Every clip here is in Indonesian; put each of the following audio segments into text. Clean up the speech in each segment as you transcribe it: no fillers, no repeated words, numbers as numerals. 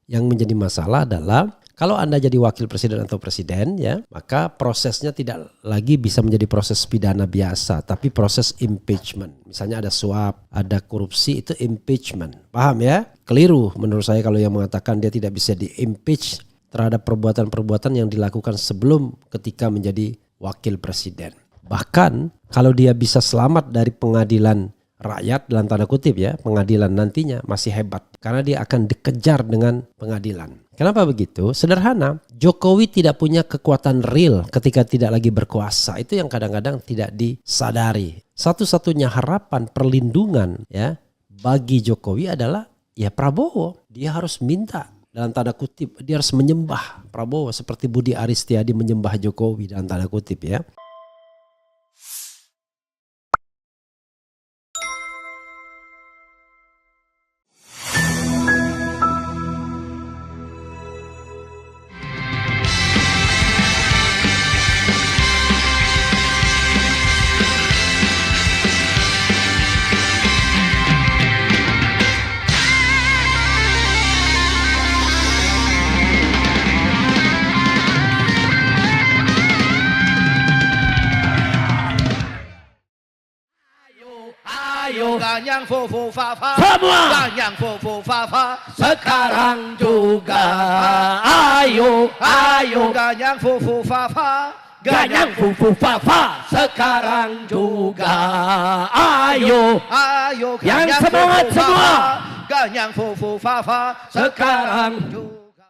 Yang menjadi masalah adalah kalau Anda jadi wakil presiden atau presiden ya, maka prosesnya tidak lagi bisa menjadi proses pidana biasa, tapi proses impeachment. Misalnya ada suap, ada korupsi, itu impeachment. Paham ya? Keliru menurut saya kalau yang mengatakan dia tidak bisa di-impeach terhadap perbuatan-perbuatan yang dilakukan sebelum ketika menjadi wakil presiden. Bahkan kalau dia bisa selamat dari pengadilan rakyat dalam tanda kutip ya, pengadilan nantinya masih hebat karena dia akan dikejar dengan pengadilan. Kenapa begitu? Sederhana, Jokowi tidak punya kekuatan real ketika tidak lagi berkuasa. Itu yang kadang-kadang tidak disadari. Satu-satunya harapan perlindungan ya bagi Jokowi adalah ya Prabowo. Dia harus minta dalam tanda kutip, dia harus menyembah Prabowo seperti Budi Aristiadi menyembah Jokowi dalam tanda kutip ya. Ganyang fufu fafa, Semua ganyang fufu fafa, sekarang juga. Ayo, ayo, ganyang fufu fafa, ganyang fufu fafa sekarang juga. Ayo, ayo, yang ganyang semangat fufu semua. fafa, ganyang fufu fafa, Sekarang juga.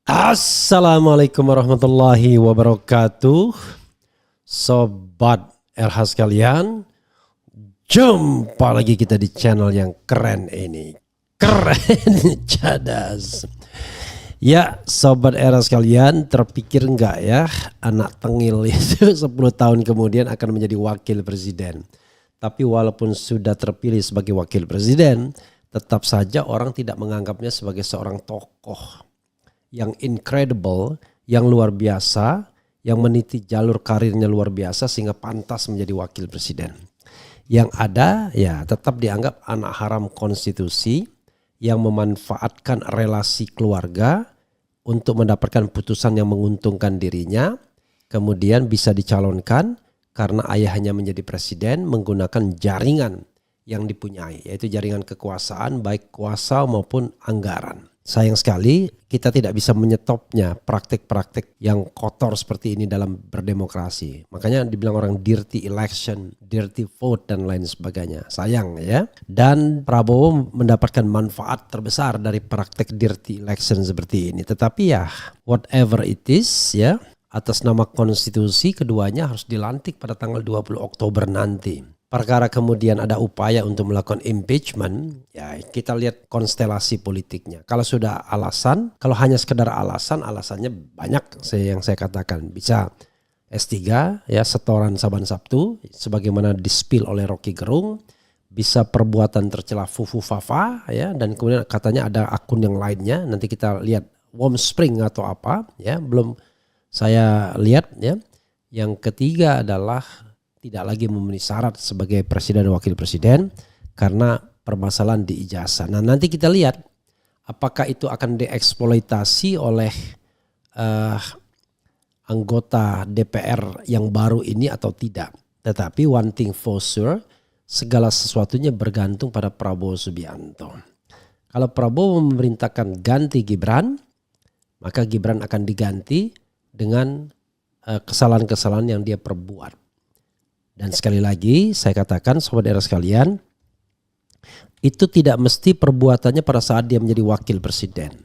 Assalamualaikum warahmatullahi wabarakatuh. Sobat RH sekalian, jumpa lagi kita di channel yang keren ini. Keren, cadas. Ya, Sobat RH sekalian, terpikir enggak ya anak tengil itu 10 tahun kemudian akan menjadi wakil presiden. Tapi walaupun sudah terpilih sebagai wakil presiden, tetap saja orang tidak menganggapnya sebagai seorang tokoh yang incredible, yang luar biasa, yang meniti jalur karirnya luar biasa sehingga pantas menjadi wakil presiden. Yang ada ya tetap dianggap anak haram konstitusi yang memanfaatkan relasi keluarga untuk mendapatkan putusan yang menguntungkan dirinya. Kemudian bisa dicalonkan karena ayahnya menjadi presiden menggunakan jaringan yang dipunyai, yaitu jaringan kekuasaan baik kuasa maupun anggaran. Sayang sekali kita tidak bisa menyetopnya praktik-praktik yang kotor seperti ini dalam berdemokrasi. Makanya dibilang orang dirty election, dirty vote dan lain sebagainya. Sayang ya. Dan Prabowo mendapatkan manfaat terbesar dari praktik dirty election seperti ini. Tetapi ya whatever it is ya, atas nama konstitusi keduanya harus dilantik pada tanggal 20 Oktober nanti. Perkara kemudian ada upaya untuk melakukan impeachment, ya kita lihat konstelasi politiknya. Kalau sudah alasan, kalau hanya sekedar alasan, alasannya banyak yang saya katakan. Bisa S3 ya, setoran Saban Sabtu sebagaimana di-spill oleh Rocky Gerung, bisa perbuatan tercela Fufu Fafa ya, dan kemudian katanya ada akun yang lainnya. Nanti kita lihat Warm Spring atau apa ya, belum saya lihat ya. Yang ketiga adalah tidak lagi memenuhi syarat sebagai presiden dan wakil presiden karena permasalahan di ijazah. Nah nanti kita lihat apakah itu akan dieksploitasi oleh anggota DPR yang baru ini atau tidak. Tetapi one thing for sure, segala sesuatunya bergantung pada Prabowo Subianto. Kalau Prabowo memerintahkan ganti Gibran, maka Gibran akan diganti dengan kesalahan-kesalahan yang dia perbuat. Dan sekali lagi saya katakan Sobat RH sekalian, itu tidak mesti perbuatannya pada saat dia menjadi wakil presiden.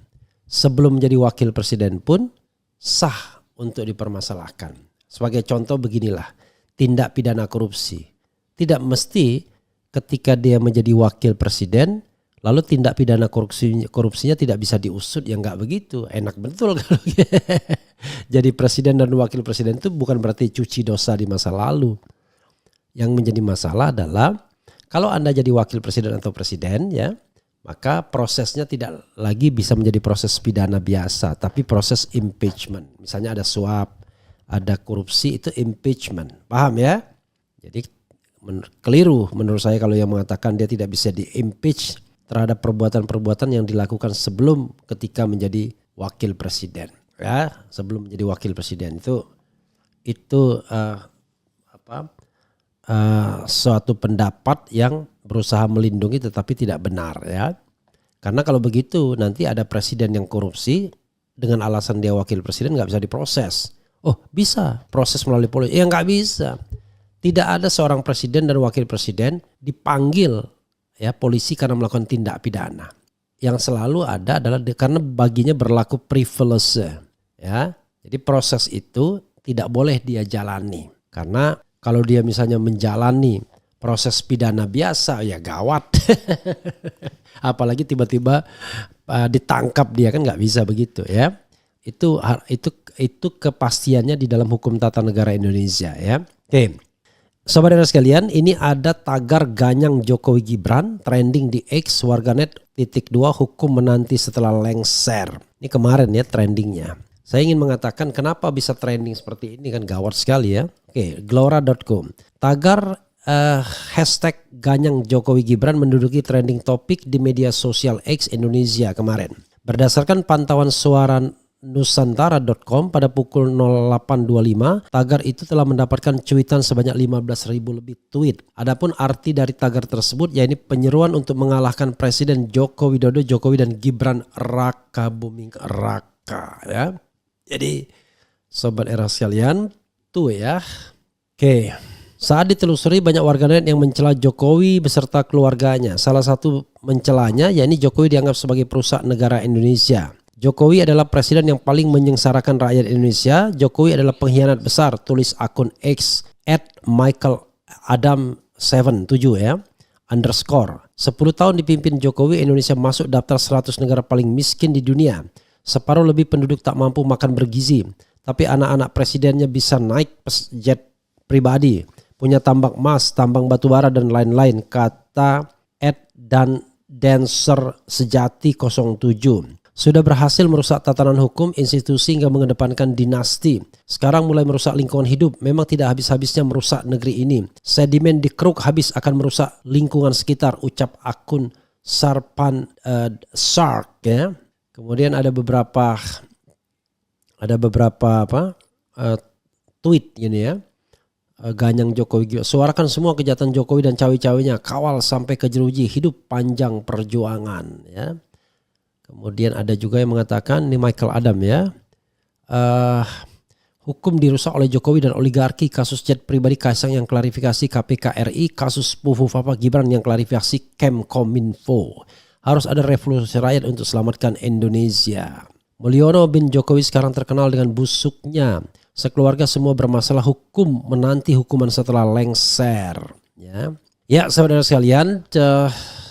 Sebelum menjadi wakil presiden pun sah untuk dipermasalahkan. Sebagai contoh beginilah, tindak pidana korupsi. Tidak mesti ketika dia menjadi wakil presiden lalu tindak pidana korupsinya tidak bisa diusut, ya enggak begitu. Enak betul kalau jadi presiden dan wakil presiden itu bukan berarti cuci dosa di masa lalu. Yang menjadi masalah adalah kalau Anda jadi wakil presiden atau presiden ya, maka prosesnya tidak lagi bisa menjadi proses pidana biasa, tapi proses impeachment. Misalnya ada suap, ada korupsi, itu impeachment. Paham ya? Jadi keliru menurut saya kalau yang mengatakan dia tidak bisa di-impeach terhadap perbuatan-perbuatan yang dilakukan sebelum ketika menjadi wakil presiden. Ya, sebelum menjadi wakil presiden itu suatu pendapat yang berusaha melindungi tetapi tidak benar ya. Karena kalau begitu nanti ada presiden yang korupsi dengan alasan dia wakil presiden nggak bisa diproses. Oh bisa proses melalui polisi? Ya nggak bisa. Tidak ada seorang presiden dan wakil presiden dipanggil ya polisi karena melakukan tindak pidana. Yang selalu ada adalah karena baginya berlaku privilege ya. Jadi proses itu tidak boleh dia jalani karena kalau dia misalnya menjalani proses pidana biasa ya gawat. Apalagi tiba-tiba ditangkap dia kan nggak bisa begitu ya. Itu kepastiannya di dalam hukum tata negara Indonesia ya. Oke. Sobat era sekalian, ini ada tagar ganyang Jokowi Gibran trending di X warganet _2 hukum menanti setelah lengser. Ini kemarin ya trendingnya. Saya ingin mengatakan kenapa bisa trending seperti ini kan gawat sekali ya. Oke, glora.com. Tagar hashtag ganyang Jokowi Gibran menduduki trending topik di media sosial X Indonesia kemarin. Berdasarkan pantauan suara Nusantara.com pada pukul 08.25, tagar itu telah mendapatkan cuitan sebanyak 15.000 lebih tweet. Adapun arti dari tagar tersebut yaitu penyeruan untuk mengalahkan Presiden Joko Widodo, Jokowi dan Gibran Raka Buming Raka ya. Jadi sobat era sekalian tuh ya. Oke. Saat ditelusuri banyak warganet yang mencela Jokowi beserta keluarganya. Salah satu mencelanya yakni Jokowi dianggap sebagai perusak negara Indonesia. Jokowi adalah presiden yang paling menyengsarakan rakyat Indonesia. Jokowi adalah pengkhianat besar, tulis akun X @MichaelAdam77 ya. _. 10 tahun dipimpin Jokowi, Indonesia masuk daftar 100 negara paling miskin di dunia. Separuh lebih penduduk tak mampu makan bergizi. Tapi anak-anak presidennya bisa naik jet pribadi, punya tambang emas, tambang batubara dan lain-lain, kata @dancer sejati 07. Sudah berhasil merusak tatanan hukum, institusi hingga mengedepankan dinasti. Sekarang mulai merusak lingkungan hidup. Memang tidak habis-habisnya merusak negeri ini. Sedimen dikeruk habis akan merusak lingkungan sekitar, ucap akun Sarpan Sark ya. Kemudian ada beberapa tweet gini ya. Ganyang Jokowi, suarakan semua kejahatan Jokowi dan cawe-cawenya, kawal sampai ke jeruji, hidup panjang perjuangan ya. Kemudian ada juga yang mengatakan, ini Michael Adam ya, hukum dirusak oleh Jokowi dan oligarki, kasus jet pribadi Kaisang yang klarifikasi KPK RI, kasus Pufu Papa Gibran yang klarifikasi Kemkominfo. Harus ada revolusi rakyat untuk selamatkan Indonesia. Mulyono bin Jokowi sekarang terkenal dengan busuknya. Sekeluarga semua bermasalah hukum, menanti hukuman setelah lengser. Ya saudara sekalian,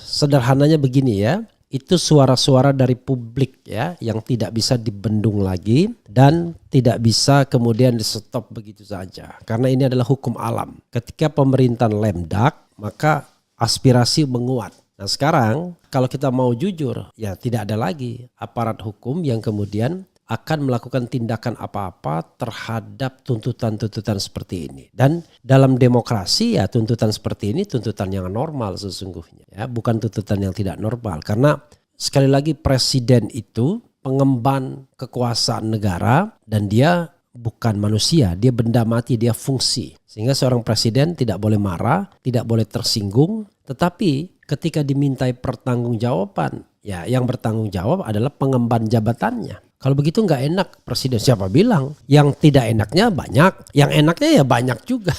sederhananya begini ya. Itu suara-suara dari publik ya yang tidak bisa dibendung lagi dan tidak bisa kemudian di stop begitu saja. Karena ini adalah hukum alam. Ketika pemerintahan lemdak maka aspirasi menguat. Nah sekarang kalau kita mau jujur ya tidak ada lagi aparat hukum yang kemudian akan melakukan tindakan apa-apa terhadap tuntutan-tuntutan seperti ini. Dan dalam demokrasi ya tuntutan seperti ini tuntutan yang normal sesungguhnya ya, bukan tuntutan yang tidak normal. Karena sekali lagi presiden itu pengemban kekuasaan negara dan dia bukan manusia, dia benda mati, dia fungsi. Sehingga seorang presiden tidak boleh marah, tidak boleh tersinggung, tetapi ketika dimintai pertanggungjawaban, ya yang bertanggung jawab adalah pengemban jabatannya. Kalau begitu nggak enak presiden, siapa bilang? Yang tidak enaknya banyak, yang enaknya ya banyak juga.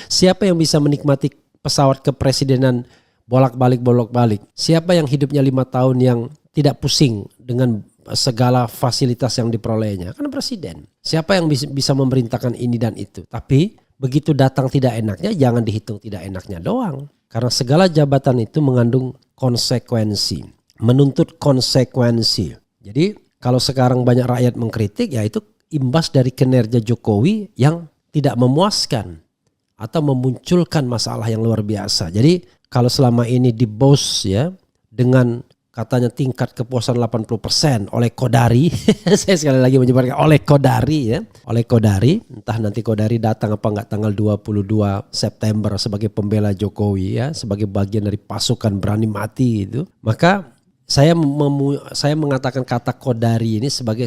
Siapa yang bisa menikmati pesawat kepresidenan bolak-balik? Siapa yang hidupnya 5 tahun yang tidak pusing dengan segala fasilitas yang diperolehnya? Kan presiden. Siapa yang bisa memerintahkan ini dan itu? Tapi begitu datang tidak enaknya, jangan dihitung tidak enaknya doang. Karena segala jabatan itu mengandung konsekuensi, menuntut konsekuensi. Jadi kalau sekarang banyak rakyat mengkritik, ya itu imbas dari kinerja Jokowi yang tidak memuaskan atau memunculkan masalah yang luar biasa. Jadi kalau selama ini di bos ya dengan katanya tingkat kepuasan 80% oleh Kodari. Saya sekali lagi menyebarkan oleh Kodari ya. Oleh Kodari, entah nanti Kodari datang apa enggak tanggal 22 September sebagai pembela Jokowi ya, sebagai bagian dari pasukan berani mati itu. Maka saya mengatakan kata Kodari ini sebagai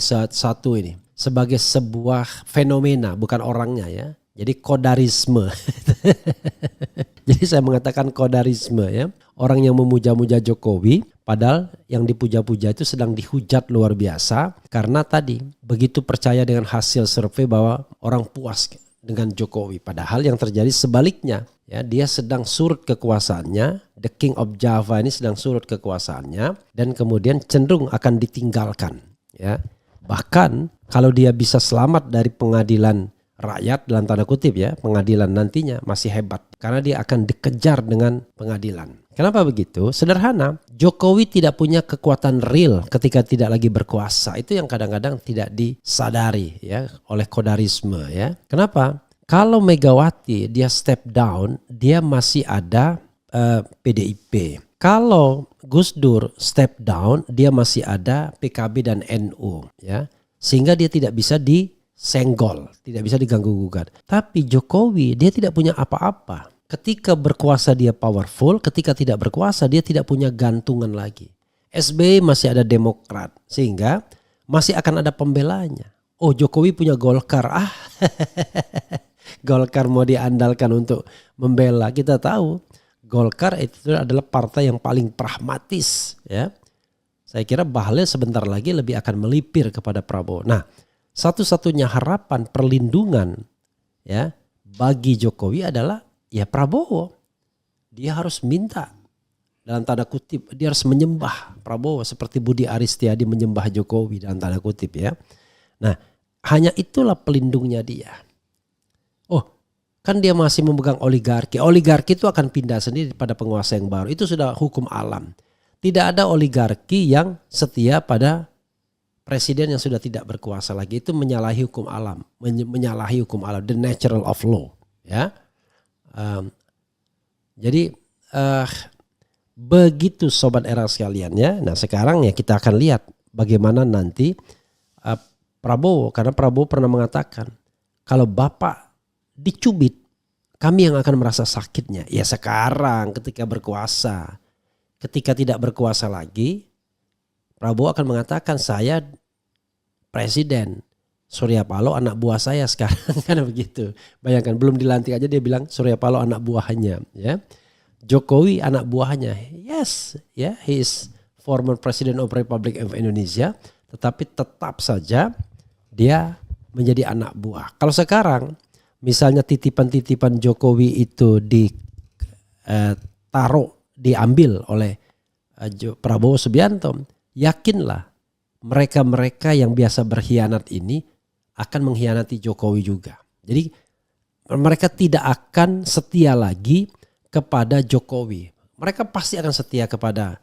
sebagai sebuah fenomena, bukan orangnya ya. Jadi kodarisme. Jadi saya mengatakan kodarisme ya. Orang yang memuja-muja Jokowi padahal yang dipuja-puja itu sedang dihujat luar biasa. Karena tadi begitu percaya dengan hasil survei bahwa orang puas dengan Jokowi. Padahal yang terjadi sebaliknya. Ya, dia sedang surut kekuasaannya. The King of Java ini sedang surut kekuasaannya. Dan kemudian cenderung akan ditinggalkan. Ya. Bahkan kalau dia bisa selamat dari pengadilan rakyat dalam tanda kutip ya, pengadilan nantinya masih hebat karena dia akan dikejar dengan pengadilan. Kenapa begitu? Sederhana, Jokowi tidak punya kekuatan real ketika tidak lagi berkuasa. Itu yang kadang-kadang tidak disadari ya oleh kodarisme ya. Kenapa? Kalau Megawati dia step down, dia masih ada PDIP. Kalau Gus Dur step down, dia masih ada PKB dan NU ya. Sehingga dia tidak bisa disenggol, tidak bisa diganggu-gugat. Tapi Jokowi dia tidak punya apa-apa. Ketika berkuasa dia powerful, ketika tidak berkuasa dia tidak punya gantungan lagi. SBY masih ada Demokrat, sehingga masih akan ada pembelanya. Oh, Jokowi punya Golkar. Golkar mau diandalkan untuk membela. Kita tahu Golkar itu adalah partai yang paling pragmatis ya. Saya kira Bahlil sebentar lagi lebih akan melipir kepada Prabowo. Nah, satu-satunya harapan perlindungan ya bagi Jokowi adalah ya Prabowo. Dia harus minta dalam tanda kutip, dia harus menyembah Prabowo seperti Budi Aristiadi menyembah Jokowi dalam tanda kutip ya. Nah, hanya itulah pelindungnya dia. Oh, kan dia masih memegang oligarki. Oligarki itu akan pindah sendiri pada penguasa yang baru. Itu sudah hukum alam. Tidak ada oligarki yang setia pada presiden yang sudah tidak berkuasa lagi. Itu menyalahi hukum alam, menyalahi hukum alam, the natural of law. Ya, jadi begitu sobat era sekalian ya. Nah sekarang ya kita akan lihat bagaimana nanti Prabowo, karena Prabowo pernah mengatakan kalau Bapak dicubit, kami yang akan merasa sakitnya. Ya sekarang ketika berkuasa. Ketika tidak berkuasa lagi, Prabowo akan mengatakan saya presiden, Surya Paloh anak buah saya sekarang. Kan begitu. Bayangkan belum dilantik aja dia bilang Surya Paloh anak buahnya. Ya. Jokowi anak buahnya. Yes, ya, he is former president of Republic of Indonesia. Tetapi tetap saja dia menjadi anak buah. Kalau sekarang misalnya titipan-titipan Jokowi itu diambil oleh Prabowo Subianto, yakinlah mereka-mereka yang biasa berkhianat ini akan mengkhianati Jokowi juga. Jadi mereka tidak akan setia lagi kepada Jokowi. Mereka pasti akan setia kepada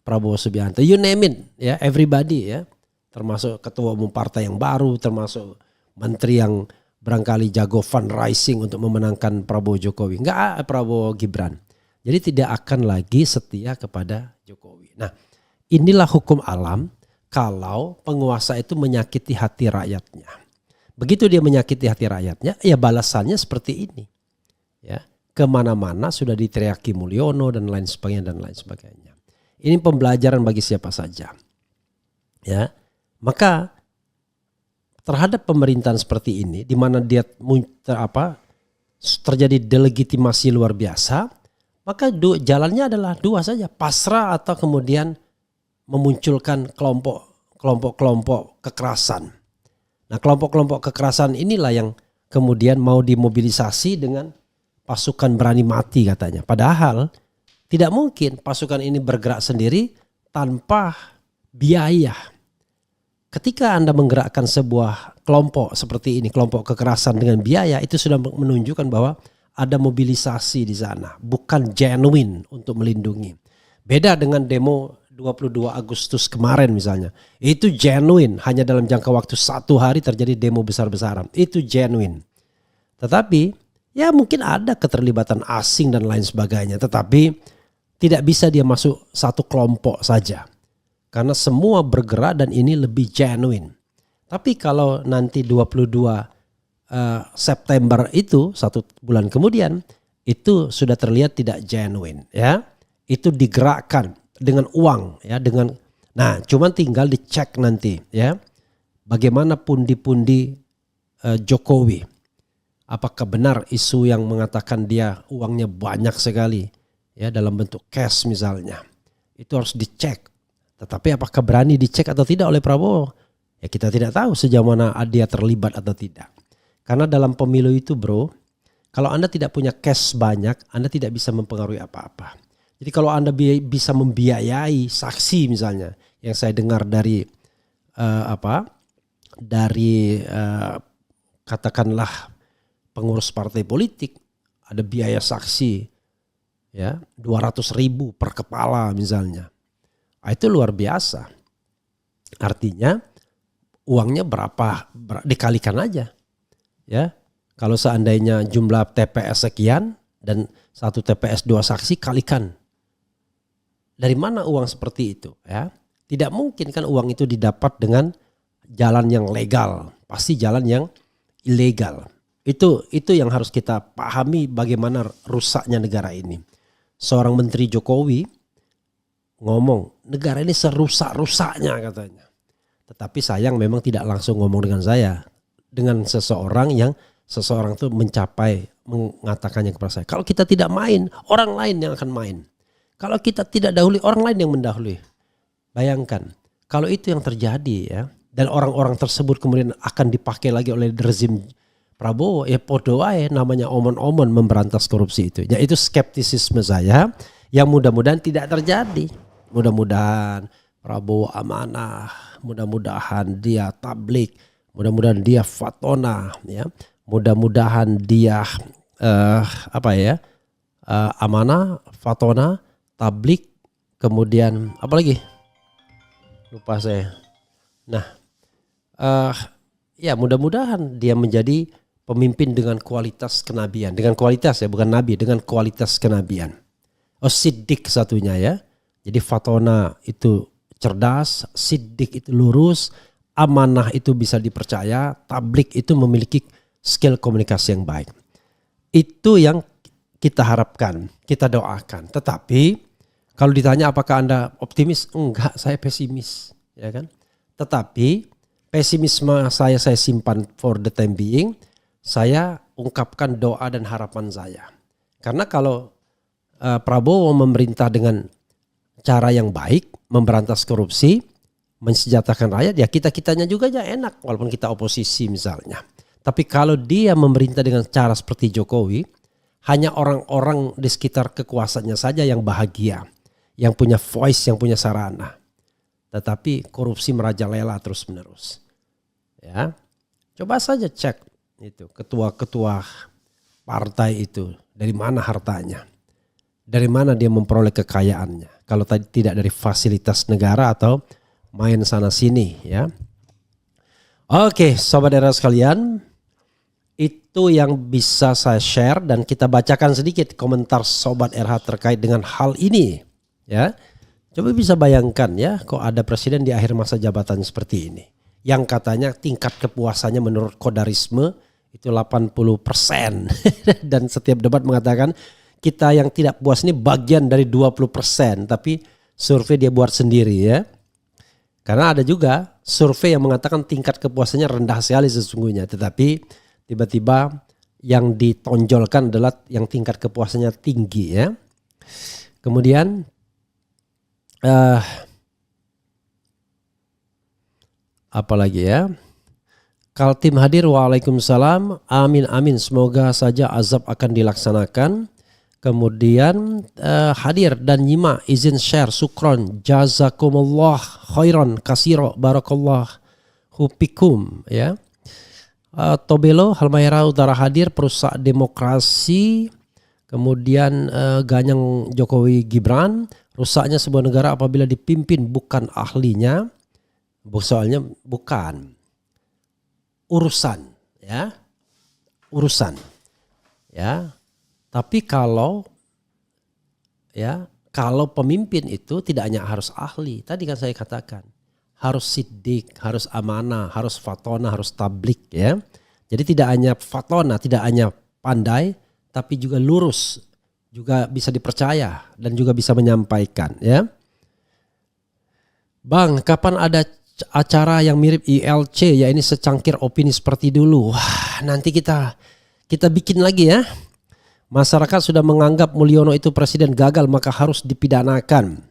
Prabowo Subianto. You name it, ya, everybody ya. Termasuk ketua umum partai yang baru, termasuk menteri yang barangkali jago fundraising untuk memenangkan Prabowo Jokowi. Enggak, Prabowo Gibran. Jadi tidak akan lagi setia kepada Jokowi. Nah, inilah hukum alam kalau penguasa itu menyakiti hati rakyatnya. Begitu dia menyakiti hati rakyatnya, ya balasannya seperti ini. Ya, kemana-mana sudah diteriaki Mulyono dan lain sebagainya. Ini pembelajaran bagi siapa saja. Ya, maka terhadap pemerintahan seperti ini, di mana dia terjadi delegitimasi luar biasa. Maka jalannya adalah dua saja, pasrah atau kemudian memunculkan kelompok-kelompok kekerasan. Nah kelompok-kelompok kekerasan inilah yang kemudian mau dimobilisasi dengan pasukan berani mati katanya. Padahal tidak mungkin pasukan ini bergerak sendiri tanpa biaya. Ketika Anda menggerakkan sebuah kelompok seperti ini, kelompok kekerasan dengan biaya, itu sudah menunjukkan bahwa ada mobilisasi di sana, bukan genuine untuk melindungi. Beda dengan demo 22 Agustus kemarin misalnya. Itu genuine, hanya dalam jangka waktu 1 hari terjadi demo besar-besaran. Itu genuine. Tetapi ya mungkin ada keterlibatan asing dan lain sebagainya. Tetapi tidak bisa dia masuk satu kelompok saja. Karena semua bergerak dan ini lebih genuine. Tapi kalau nanti 22 September itu 1 bulan kemudian itu sudah terlihat tidak genuine ya. Itu digerakkan dengan uang ya, nah cuman tinggal dicek nanti ya. Bagaimana pundi-pundi Jokowi. Apakah benar isu yang mengatakan dia uangnya banyak sekali ya dalam bentuk cash misalnya. Itu harus dicek. Tetapi apakah berani dicek atau tidak oleh Prabowo? Ya kita tidak tahu sejauh mana dia terlibat atau tidak. Karena dalam pemilu itu bro, kalau Anda tidak punya cash banyak, Anda tidak bisa mempengaruhi apa-apa. Jadi kalau Anda bisa membiayai saksi misalnya, yang saya dengar dari katakanlah pengurus partai politik, ada biaya saksi ya 200.000 per kepala misalnya. Itu luar biasa. Artinya uangnya berapa dikalikan aja. Ya. Kalau seandainya jumlah TPS sekian dan 1 TPS 2 saksi kalikan. Dari mana uang seperti itu ya? Tidak mungkin kan uang itu didapat dengan jalan yang legal. Pasti jalan yang ilegal. Itu yang harus kita pahami bagaimana rusaknya negara ini. Seorang Menteri Jokowi ngomong negara ini serusak-rusaknya katanya. Tetapi sayang memang tidak langsung ngomong dengan saya. Dengan seseorang tuh mengatakannya kepada saya. Kalau kita tidak main, orang lain yang akan main. Kalau kita tidak dahului, orang lain yang mendahului. Bayangkan, kalau itu yang terjadi ya. Dan orang-orang tersebut kemudian akan dipakai lagi oleh rezim Prabowo. Ya podo wae namanya omon-omon memberantas korupsi itu. Ya itu skeptisisme saya yang mudah-mudahan tidak terjadi. Mudah-mudahan Prabowo amanah, mudah-mudahan dia tablik, mudah-mudahan dia fatona, ya, mudah-mudahan dia amanah, fatona, tablik, kemudian apa lagi? Lupa saya. Nah, ya mudah-mudahan dia menjadi pemimpin dengan kualitas kenabian, dengan kualitas ya bukan nabi, dengan kualitas kenabian. Siddiq satunya ya. Jadi fatona itu cerdas, siddiq itu lurus, amanah itu bisa dipercaya, tablik itu memiliki skill komunikasi yang baik. Itu yang kita harapkan, kita doakan. Tetapi kalau ditanya apakah Anda optimis? Enggak, saya pesimis, ya kan? Tetapi pesimisme saya simpan for the time being. Saya ungkapkan doa dan harapan saya. Karena kalau Prabowo memerintah dengan cara yang baik, memberantas korupsi, mensejahterakan rakyat, ya kita-kitanya juga aja enak walaupun kita oposisi misalnya. Tapi kalau dia memerintah dengan cara seperti Jokowi, hanya orang-orang di sekitar kekuasaannya saja yang bahagia, yang punya voice, yang punya sarana. Tetapi korupsi merajalela terus-menerus. Ya. Coba saja cek itu ketua-ketua partai itu, dari mana hartanya? Dari mana dia memperoleh kekayaannya? Kalau tadi tidak dari fasilitas negara atau main sana sini ya. Oke, sobat era sekalian, itu yang bisa saya share dan kita bacakan sedikit komentar sobat RH terkait dengan hal ini ya. Coba bisa bayangkan ya, kok ada presiden di akhir masa jabatan seperti ini. Yang katanya tingkat kepuasannya menurut Kodarisme itu 80%. Dan setiap debat mengatakan kita yang tidak puas ini bagian dari 20%. Tapi survei dia buat sendiri ya. Karena ada juga survei yang mengatakan tingkat kepuasannya rendah sekali sesungguhnya. Tetapi tiba-tiba yang ditonjolkan adalah yang tingkat kepuasannya tinggi ya. Kemudian apalagi ya, Kaltim hadir, waalaikumsalam, amin amin, semoga saja azab akan dilaksanakan. Kemudian hadir dan nyimak, izin share, sukron, jazakumullah khairan kasiro, barakallahu fikum ya. Tobelo Halmahera Utara hadir, perusak demokrasi. Kemudian Ganyang Jokowi Gibran, rusaknya sebuah negara apabila dipimpin bukan ahlinya. Soalnya bukan urusan ya. Urusan ya. Tapi kalau kalau pemimpin itu tidak hanya harus ahli, tadi kan saya katakan, harus siddiq, harus amanah, harus fatona, harus tablik ya. Jadi tidak hanya fatona, tidak hanya pandai, tapi juga lurus, juga bisa dipercaya dan juga bisa menyampaikan ya. Bang, kapan ada acara yang mirip ILC ya ini secangkir opini seperti dulu? Wah, nanti kita bikin lagi ya. Masyarakat sudah menganggap Mulyono itu presiden gagal maka harus dipidanakan.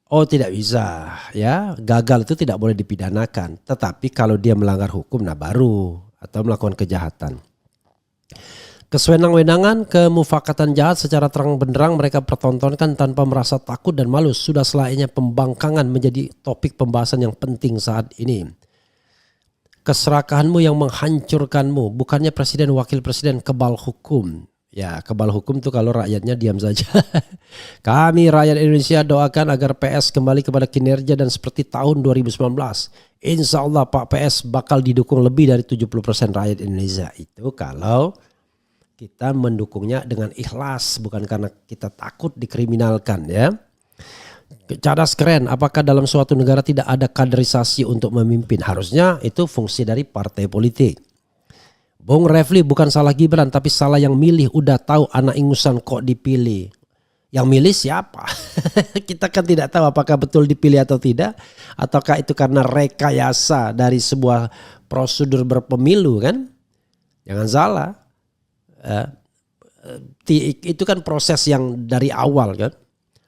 Oh tidak bisa ya, gagal itu tidak boleh dipidanakan. Tetapi kalau dia melanggar hukum nah baru atau melakukan kejahatan. Kesewenang-wenangan, kemufakatan jahat secara terang benderang mereka pertontonkan tanpa merasa takut dan malu. Sudah selayaknya pembangkangan menjadi topik pembahasan yang penting saat ini. Keserakahanmu yang menghancurkanmu, bukannya presiden wakil presiden kebal hukum. Ya kebal hukum tuh kalau rakyatnya diam saja. Kami rakyat Indonesia doakan agar PS kembali kepada kinerja dan seperti tahun 2019. Insya Allah Pak PS bakal didukung lebih dari 70% rakyat Indonesia. Itu kalau kita mendukungnya dengan ikhlas, bukan karena kita takut dikriminalkan ya. Cerdas keren, apakah dalam suatu negara tidak ada kaderisasi untuk memimpin? Harusnya itu fungsi dari partai politik. Bung Refli bukan salah Gibran tapi salah yang milih, udah tahu anak ingusan kok dipilih. Yang milih siapa? Kita kan tidak tahu apakah betul dipilih atau tidak. Ataukah itu karena rekayasa dari sebuah prosedur berpemilu kan? Jangan salah. Itu kan proses yang dari awal kan.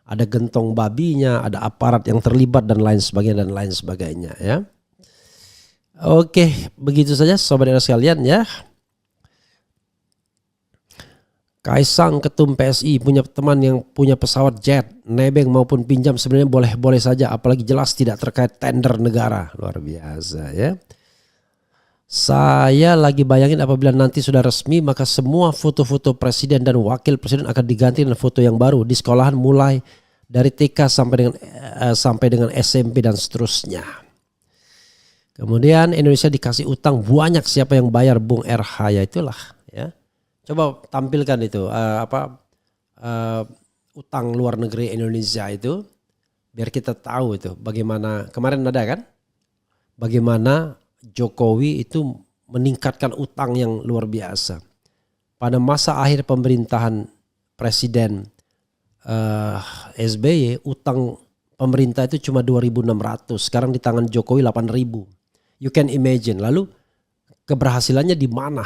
Ada gentong babinya, ada aparat yang terlibat dan lain sebagainya ya. Oke, begitu saja sobat era sekalian ya. Kaisang Ketum PSI punya teman yang punya pesawat jet, nebeng maupun pinjam sebenarnya boleh-boleh saja, apalagi jelas tidak terkait tender negara. Luar biasa ya. Saya lagi bayangin apabila nanti sudah resmi maka semua foto-foto presiden dan wakil presiden akan diganti dengan foto yang baru di sekolahan mulai dari TK sampai dengan SMP dan seterusnya. Kemudian Indonesia dikasih utang banyak, siapa yang bayar? Bung RH, ya itulah ya. Coba tampilkan itu utang luar negeri Indonesia itu biar kita tahu itu bagaimana kemarin ada kan? Bagaimana Jokowi itu meningkatkan utang yang luar biasa. Pada masa akhir pemerintahan Presiden SBY utang pemerintah itu cuma 2.600, sekarang di tangan Jokowi 8.000. You can imagine. Lalu keberhasilannya di mana?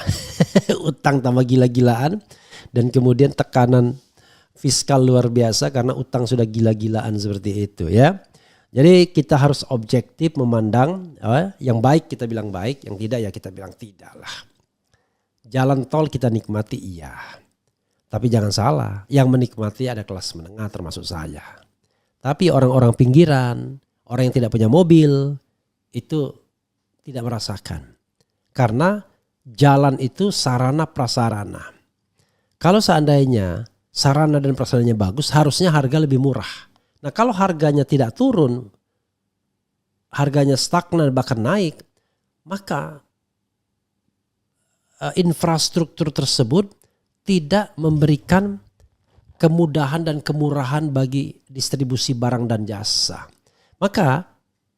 Utang tambah gila-gilaan dan kemudian tekanan fiskal luar biasa karena utang sudah gila-gilaan seperti itu ya. Jadi kita harus objektif memandang yang baik kita bilang baik, yang tidak ya kita bilang tidak lah. Jalan tol kita nikmati iya. Tapi jangan salah, yang menikmati ada kelas menengah termasuk saya. Tapi orang-orang pinggiran, orang yang tidak punya mobil itu tidak merasakan. Karena jalan itu sarana prasarana. Kalau seandainya sarana dan prasarananya bagus, harusnya harga lebih murah. Nah kalau harganya tidak turun, harganya stagnan bahkan naik, maka infrastruktur tersebut tidak memberikan kemudahan dan kemurahan bagi distribusi barang dan jasa. Maka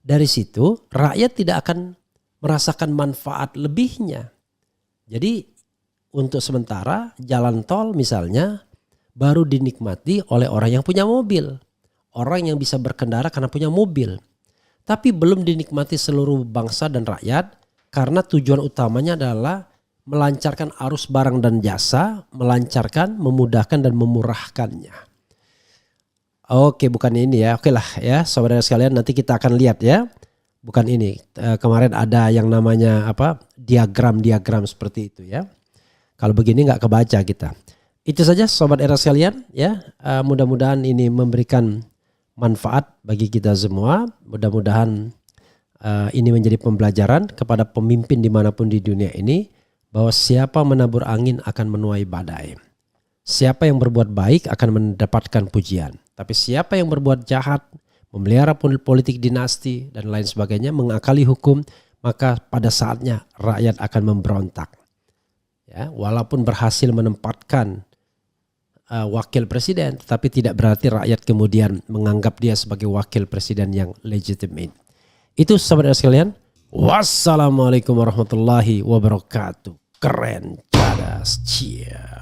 dari situ rakyat tidak akan merasakan manfaat lebihnya. Jadi untuk sementara jalan tol misalnya baru dinikmati oleh orang yang punya mobil. Orang yang bisa berkendara karena punya mobil. Tapi belum dinikmati seluruh bangsa dan rakyat karena tujuan utamanya adalah melancarkan arus barang dan jasa, melancarkan, memudahkan dan memurahkannya. Oke, bukan ini ya. Oke lah ya, saudara sekalian nanti kita akan lihat ya. Bukan ini. Kemarin ada yang namanya diagram seperti itu ya. Kalau begini nggak kebaca kita. Itu saja sobat era sekalian ya. Mudah-mudahan ini memberikan manfaat bagi kita semua. Mudah-mudahan ini menjadi pembelajaran kepada pemimpin dimanapun di dunia ini. Bahwa siapa menabur angin akan menuai badai. Siapa yang berbuat baik akan mendapatkan pujian. Tapi siapa yang berbuat jahat, memelihara politik dinasti dan lain sebagainya, mengakali hukum, maka pada saatnya rakyat akan memberontak. Ya, walaupun berhasil menempatkan wakil presiden, tetapi tidak berarti rakyat kemudian menganggap dia sebagai wakil presiden yang legitimate. Itu sahabat sekalian. Wassalamualaikum warahmatullahi wabarakatuh. Keren, cadas, cia.